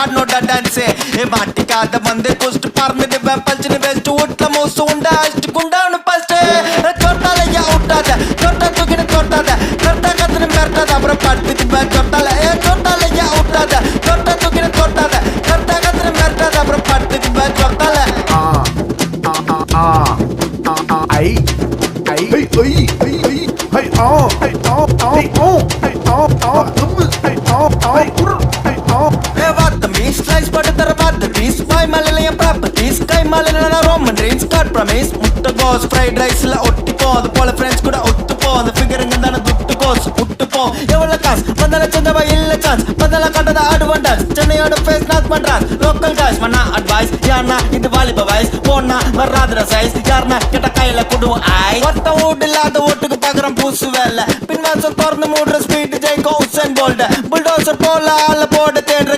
ஆடனோட dance மாட்டிக்காத வந்து குஸ்ட் பறந்துட்டு பல்ச்சுன்னு west வீட்டுல மோசு உண்டா அஷ்டு குண்டான்னு ஃபர்ஸ்ட் சொட்டாலையா விட்டாத சொட்டா தூக்கின்னு தொட்டாத கரெக்டா கத்துன்னு மிரட்டாத அப்புறம் படுத்துட்டு சொட்டால சொட்டாலையா விட்டாத சொட்டா தூக்கின்னு தொட்டாத கரெக்டா கத்துன்னு மிரட்டாத அப்புறம் படுத்துட்டு சொட்டால ஐ ஐ ஐ ஐ ஐ ஐ ஆ ஐ ஆ ஆ ஆ ஐ ஆ ஆ தும்மு ஐ ஆ ஆ குர் ஐ ஆ வாத்த மீஸ் ஸ்லைஸ் போட்டு தர வாத்த பீஸ் வாய் மலையில ப்ராப்பர்ட்டிஸ் கை மலையில ரோமன் ட்ரீம்ஸ் காட் ப்ரமிஸ் முட்டை கோஸ் ஃப்ரைட் ரைஸ்ல ஒட்டிப்போ அது போல ஃப்ரெண்ட்ஸ் கூட ஒத்துப்போ அந்த ஃபிகருங்க தானே துட்டு கோஸ் விட்டுப்போ எவ்வளவு காசு வந்தால சொந்தவா இல்ல சான்ஸ் வந்தால கண்டத அட்வான்டேஜ் சென்னையோட ஃபேஸ் நாக் பண்றான் லோக்கல் காய்ஸ் மண்ணா அட்வைஸ் யாருனா இது வாலிப வயசு போனா வராதுற சைஸ் யாருனா கிட்ட கையில குடுவோம் ஐ ஒருத்த வீடு இல்லாத ஓட்டுக்கு பாக்குறோம் பூசு வேலை பின்வாசல் திறந்து மூடுற ஸ்பீட் ஜெயிக்கும் உசேன் போல்ட் புல்டோசர் போல ஆள போட தேடுற